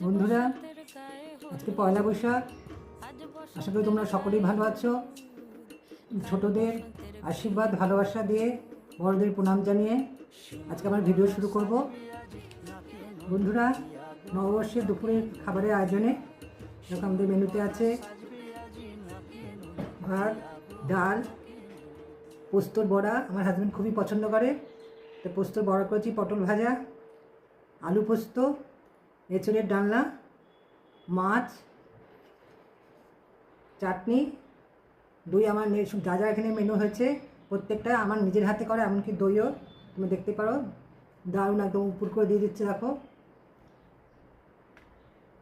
বন্ধুরা, আজকে পয়লা বৈশাখ। আশা করি তোমরা সকলেই ভালো আছো। ছোটদের আশীর্বাদ ভালোবাসা দিয়ে বড়দের প্রণাম জানিয়ে আজকে আমার ভিডিও শুরু করব। বন্ধুরা, নববর্ষের দুপুরের খাবারের আয়োজনে দেখো আমাদের মেনুতে আছে ভাত, ডাল, পোস্তর বড়া। আমার হাজব্যান্ড খুবই পছন্দ করে, তো পোস্তর বড়া করেছি, পটল ভাজা, আলু পোস্ত, এঁচড়ের ডালনা, মাছ, চাটনি, দই। আমার যা যা এখানে মেনু হয়েছে প্রত্যেকটা আমার নিজের হাতে করা, এমনকি দইও তুমি দেখতে পারো। দারুণ একদম উপর করে দিয়ে দিচ্ছে দেখো।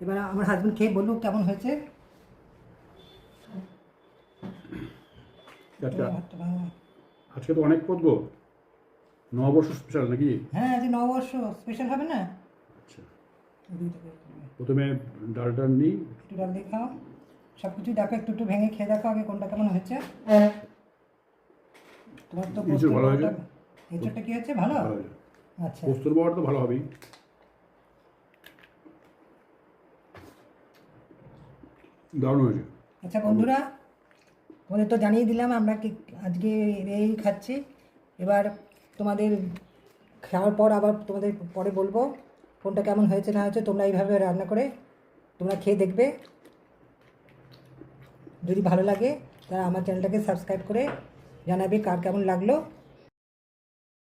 এবার আমার হাজব্যান্ড খেয়ে বলুক কেমন হয়েছে। আজকে তো অনেক পদ গো, নববর্ষ স্পেশাল নাকি? হ্যাঁ, আজ নববর্ষ স্পেশাল হবে না? আচ্ছা, প্রথমে ডালটা নিই। একটু ডাল দিয়ে খাও, সব কিছু দেখো, একটু একটু ভেঙে খেয়ে দেখো আগে কোনটা কেমন হয়েছে। তোমার তো ভালো হয়েছে। এঁচড়টা কি হয়েছে? ভালো। আচ্ছা, পোস্তর বড়া তো ভালো হবেই। দারুণ হয়েছে। আচ্ছা বন্ধুরা, তোমাদের তো জানিয়ে দিলাম আমরা কি আজকে এই খাচ্ছি। এবার তোমাদের খাওয়ার পর আবার তোমাদের পরে বলবো কোনটা কেমন হয়েছে না হয়েছে। তোমরা এইভাবে রান্না করে তোমরা খেয়ে দেখবে। যদি ভালো লাগে তারা আমার চ্যানেলটাকে সাবস্ক্রাইব করে জানাবে কার কেমন লাগলো।